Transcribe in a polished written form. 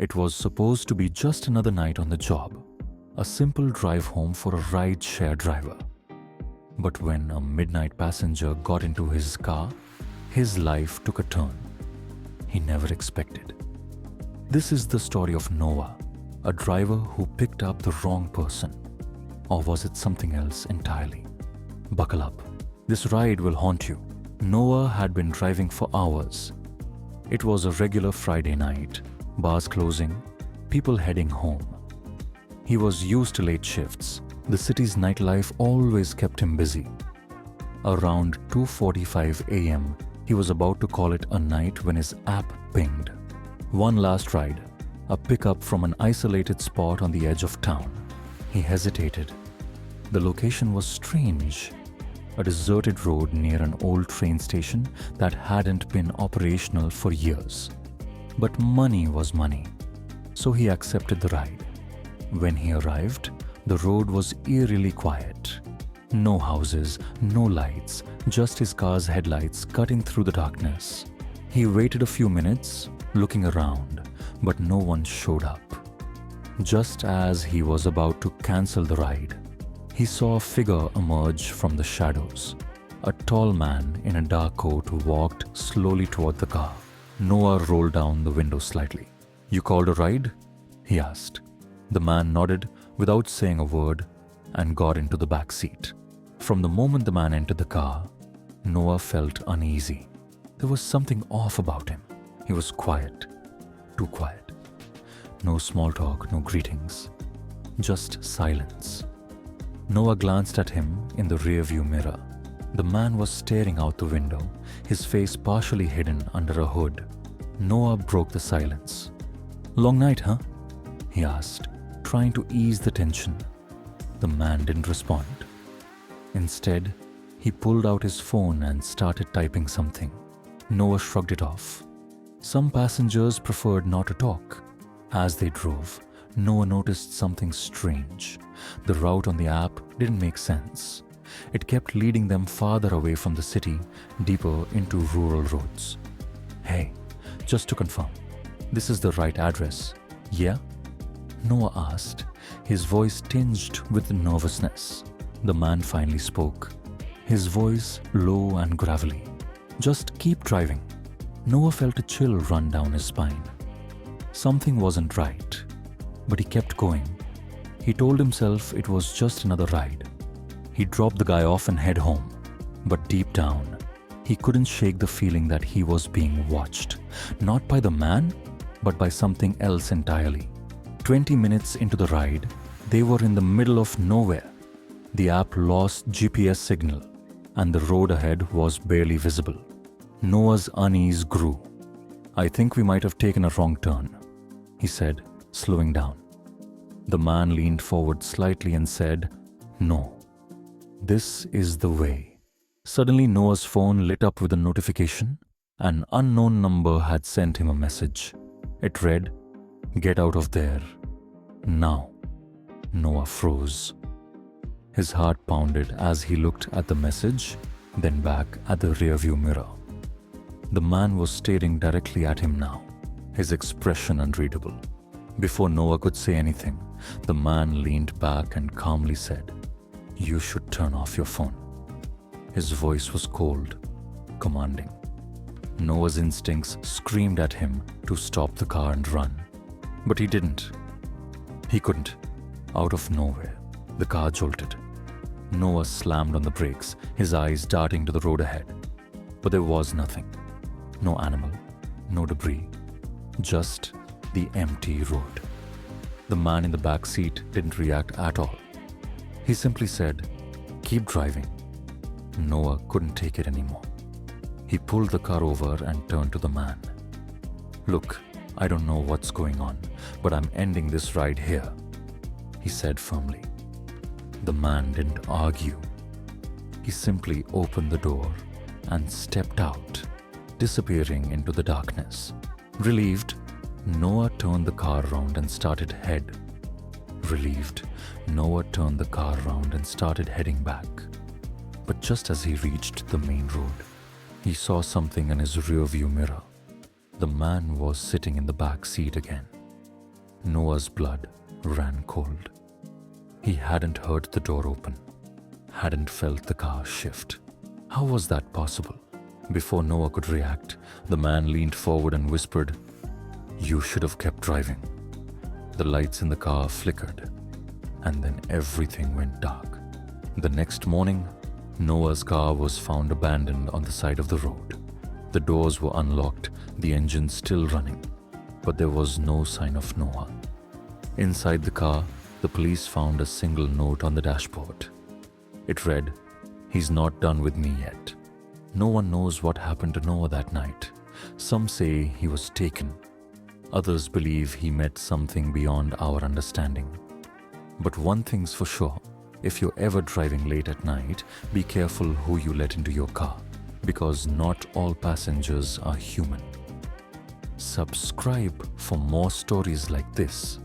It was supposed to be just another night on the job, a simple drive home for a rideshare driver. But when a midnight passenger got into his car, his life took a turn he never expected. This is the story of Noah, a driver who picked up the wrong person. Or was it something else entirely? Buckle up. This ride will haunt you. Noah had been driving for hours. It was a regular Friday night, bars closing, people heading home. He was used to late shifts. The city's nightlife always kept him busy. Around 2:45 a.m., he was about to call it a night when his app pinged. One last ride, a pickup from an isolated spot on the edge of town. He hesitated. The location was strange. A deserted road near an old train station that hadn't been operational for years. But money was money, so he accepted the ride. When he arrived, the road was eerily quiet. No houses, no lights, just his car's headlights cutting through the darkness. He waited a few minutes, looking around, but no one showed up. Just as he was about to cancel the ride, he saw a figure emerge from the shadows. A tall man in a dark coat walked slowly toward the car. Noah rolled down the window slightly. "You called a ride?" he asked. The man nodded without saying a word and got into the back seat. From the moment the man entered the car, Noah felt uneasy. There was something off about him. He was quiet, too quiet. No small talk, no greetings, just silence. Noah glanced at him in the rearview mirror. The man was staring out the window, his face partially hidden under a hood. Noah broke the silence. "Long night, huh?" he asked, trying to ease the tension. The man didn't respond. Instead, he pulled out his phone and started typing something. Noah shrugged it off. Some passengers preferred not to talk. As they drove, Noah noticed something strange. The route on the app didn't make sense. It kept leading them farther away from the city, deeper into rural roads. "Hey, just to confirm, this is the right address, yeah?" Noah asked, his voice tinged with nervousness. The man finally spoke, his voice low and gravelly. "Just keep driving." Noah felt a chill run down his spine. Something wasn't right, but he kept going. He told himself it was just another ride. He dropped the guy off and head home, but deep down, he couldn't shake the feeling that he was being watched, not by the man, but by something else entirely. 20 minutes into the ride, they were in the middle of nowhere. The app lost GPS signal, and the road ahead was barely visible. Noah's unease grew. "I think we might have taken a wrong turn," he said, slowing down. The man leaned forward slightly and said, "No, this is the way." Suddenly, Noah's phone lit up with a notification. An unknown number had sent him a message. It read, "Get out of there, now." Noah froze. His heart pounded as he looked at the message, then back at the rearview mirror. The man was staring directly at him now, his expression unreadable. Before Noah could say anything, the man leaned back and calmly said, "You should turn off your phone." His voice was cold, commanding. Noah's instincts screamed at him to stop the car and run, but he didn't. He couldn't. Out of nowhere, the car jolted. Noah slammed on the brakes, his eyes darting to the road ahead. But there was nothing. No animal, no debris, just the empty road. The man in the back seat didn't react at all. He simply said, "Keep driving." Noah couldn't take it anymore. He pulled the car over and turned to the man. "Look, I don't know what's going on, but I'm ending this ride here," he said firmly. The man didn't argue. He simply opened the door and stepped out, disappearing into the darkness. Relieved, Noah turned the car around and started heading back. But just as he reached the main road, he saw something in his rearview mirror. The man was sitting in the back seat again. Noah's blood ran cold. He hadn't heard the door open, hadn't felt the car shift. How was that possible? Before Noah could react, the man leaned forward and whispered, "You should have kept driving." The lights in the car flickered, and then everything went dark. The next morning, Noah's car was found abandoned on the side of the road. The doors were unlocked, the engine still running, but there was no sign of Noah. Inside the car, the police found a single note on the dashboard. It read, "He's not done with me yet." No one knows what happened to Noah that night. Some say he was taken. Others believe he met something beyond our understanding. But one thing's for sure, if you're ever driving late at night, be careful who you let into your car, because not all passengers are human. Subscribe for more stories like this.